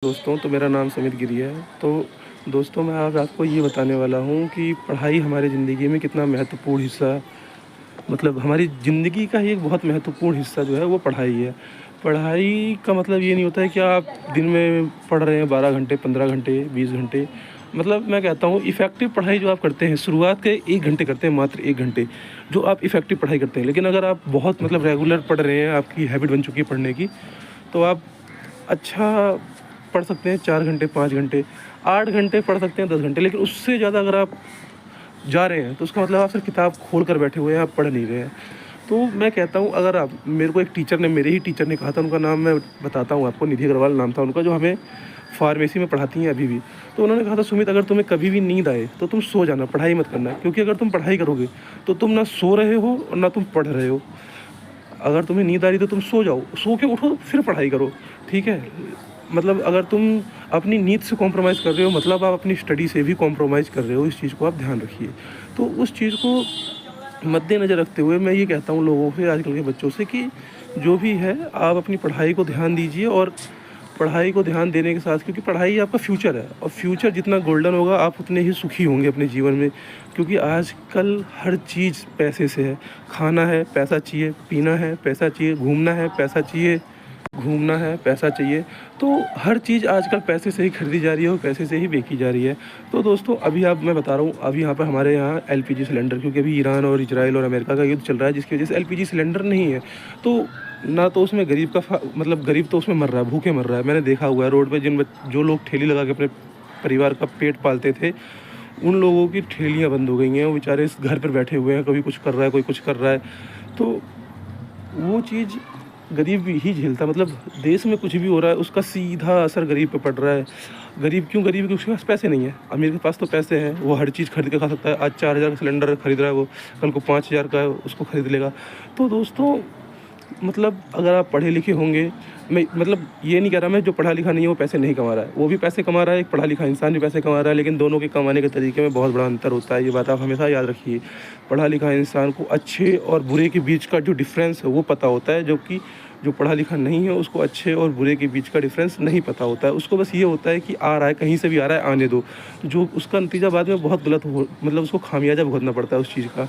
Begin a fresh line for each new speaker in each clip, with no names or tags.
दोस्तों, तो मेरा नाम समित गिरी है। तो दोस्तों, मैं आज आपको ये बताने वाला हूँ कि पढ़ाई हमारी ज़िंदगी में कितना महत्वपूर्ण हिस्सा, मतलब हमारी ज़िंदगी का ही एक बहुत महत्वपूर्ण हिस्सा जो है वो पढ़ाई है। पढ़ाई का मतलब ये नहीं होता है कि आप दिन में पढ़ रहे हैं 12 घंटे, 15 घंटे, 20 घंटे। मतलब मैं कहता हूँ इफ़ेक्टिव पढ़ाई जो आप करते हैं, शुरुआत के 1 घंटे करते हैं, मात्र 1 घंटे, जो आप इफ़ेक्टिव पढ़ाई करते हैं। लेकिन अगर आप बहुत मतलब रेगुलर पढ़ रहे हैं, आपकी हैबिट बन चुकी है पढ़ने की, तो आप अच्छा पढ़ सकते हैं 4 घंटे, 5 घंटे, 8 घंटे पढ़ सकते हैं, 10 घंटे। लेकिन उससे ज़्यादा अगर आप जा रहे हैं, तो उसका मतलब आप सिर्फ़ किताब खोल कर बैठे हुए हैं, आप पढ़ नहीं रहे हैं। तो मैं कहता हूँ, अगर आप, मेरे को एक टीचर ने, मेरे ही टीचर ने कहा था, उनका नाम मैं बताता हूँ आपको, निधि अग्रवाल नाम था उनका, जो हमें फ़ार्मेसी में पढ़ाती हैं अभी भी। तो उन्होंने कहा था, सुमित, अगर तुम्हें कभी भी नींद आए तो तुम सो जाना, पढ़ाई मत करना। क्योंकि अगर तुम पढ़ाई करोगे तो तुम ना सो रहे हो और ना तुम पढ़ रहे हो। अगर तुम्हें नींद आ रही तो तुम सो जाओ, सो के उठो फिर पढ़ाई करो, ठीक है? मतलब अगर तुम अपनी नींद से कॉम्प्रोमाइज़ कर रहे हो, मतलब आप अपनी स्टडी से भी कॉम्प्रोमाइज़ कर रहे हो। इस चीज़ को आप ध्यान रखिए। तो उस चीज़ को मद्देनज़र रखते हुए मैं ये कहता हूँ लोगों से, आजकल के बच्चों से, कि जो भी है आप अपनी पढ़ाई को ध्यान दीजिए। और पढ़ाई को ध्यान देने के साथ, क्योंकि पढ़ाई आपका फ्यूचर है, और फ्यूचर जितना गोल्डन होगा आप उतने ही सुखी होंगे अपने जीवन में। क्योंकि आजकल हर चीज़ पैसे से है। खाना है, पैसा चाहिए; पीना है, पैसा चाहिए; घूमना है, पैसा चाहिए; घूमना है, पैसा चाहिए। तो हर चीज़ आजकल पैसे से ही खरीदी जा रही है और पैसे से ही बेची जा रही है। तो दोस्तों, अभी आप, मैं बता रहा हूँ, अभी यहाँ पर हमारे यहाँ एलपीजी सिलेंडर, क्योंकि अभी ईरान और इजराइल और अमेरिका का युद्ध चल रहा है, जिसकी वजह से एलपीजी सिलेंडर नहीं है। तो ना तो उसमें गरीब का मतलब गरीब तो उसमें मर रहा है, भूखे मर रहा है। मैंने देखा हुआ है रोड पे, जो लोग ठेली लगा के अपने परिवार का पेट पालते थे, उन लोगों की ठेलियाँ बंद हो गई हैं। वो बेचारे इस घर पर बैठे हुए हैं, कभी कुछ कर रहा है, कोई कुछ कर रहा है। तो वो चीज़ गरीब ही झेलता, मतलब देश में कुछ भी हो रहा है उसका सीधा असर गरीब पे पड़ रहा है। गरीब क्यों गरीब है? क्योंकि उसके पास पैसे नहीं है। अमीर के पास तो पैसे हैं, वो हर चीज़ खरीद के खा सकता है। आज 4,000 का सिलेंडर खरीद रहा है वो, कल को 5,000 का उसको खरीद लेगा। तो दोस्तों, मतलब अगर आप पढ़े लिखे होंगे, मैं मतलब ये नहीं कह रहा मैं, जो पढ़ा लिखा नहीं है वो पैसे नहीं कमा रहा है, वो भी पैसे कमा रहा है, एक पढ़ा लिखा इंसान भी पैसे कमा रहा है। लेकिन दोनों के कमाने के तरीके में बहुत बड़ा अंतर होता है, ये बात आप हमेशा याद रखिए। पढ़ा लिखा इंसान को अच्छे और बुरे के बीच का जो डिफरेंस है वो पता होता है, जो कि जो पढ़ा लिखा नहीं है उसको अच्छे और बुरे के बीच का डिफरेंस नहीं पता होता है। उसको बस ये होता है कि आ रहा है, कहीं से भी आ रहा है, आने दो। जो उसका नतीजा बाद में बहुत गलत हो, मतलब उसको खामियाजा भुगतना पड़ता है उस चीज़ का,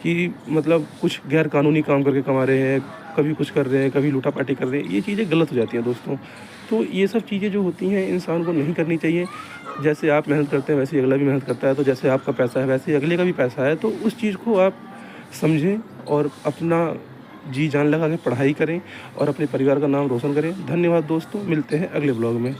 कि मतलब कुछ गैर कानूनी काम करके कमा रहे हैं, कभी कुछ कर रहे हैं, कभी लूटा-पाटी कर रहे हैं। ये चीज़ें गलत हो जाती हैं दोस्तों। तो ये सब चीज़ें जो होती हैं इंसान को नहीं करनी चाहिए। जैसे आप मेहनत करते हैं वैसे ही अगला भी मेहनत करता है, तो जैसे आपका पैसा है वैसे ही अगले का भी पैसा है। तो उस चीज़ को आप समझें और अपना जी जान लगा के पढ़ाई करें और अपने परिवार का नाम रोशन करें। धन्यवाद दोस्तों, मिलते हैं अगले ब्लॉग में।